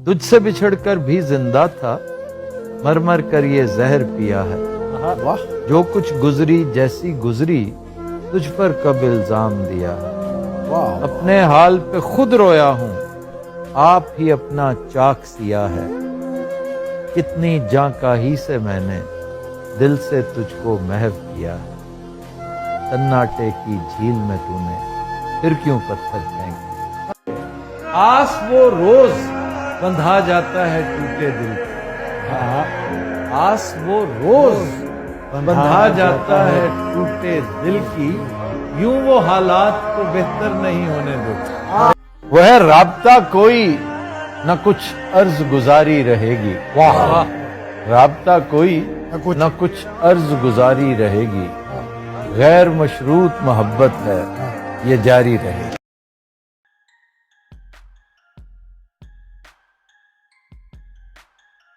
تجھ سے بچھڑ کر بھی زندہ تھا، مر مر کر یہ زہر پیا ہے۔ واہ جو کچھ گزری جیسی گزری، تجھ پر کب الزام دیا ہے۔ واہ اپنے حال پہ خود رویا ہوں، آپ ہی اپنا چاک سیا ہے۔ کتنی جاں کاہی سے میں نے دل سے تجھ کو محو کیا ہے۔ سناٹے کی جھیل میں تو نے پھر کیوں پتھر پھینکے۔ آس وہ روز بندھا جاتا ہے ٹوٹے دل کی، آس وہ روز بندھا جاتا ہے ٹوٹے دل کی، یوں وہ حالات کو بہتر نہیں ہونے دیتا۔ وہ ہے رابطہ کوئی نہ کچھ عرض گزاری رہے گی۔ واہ رابطہ کوئی نہ کچھ عرض گزاری رہے گی، غیر مشروط محبت ہے یہ جاری رہے گی۔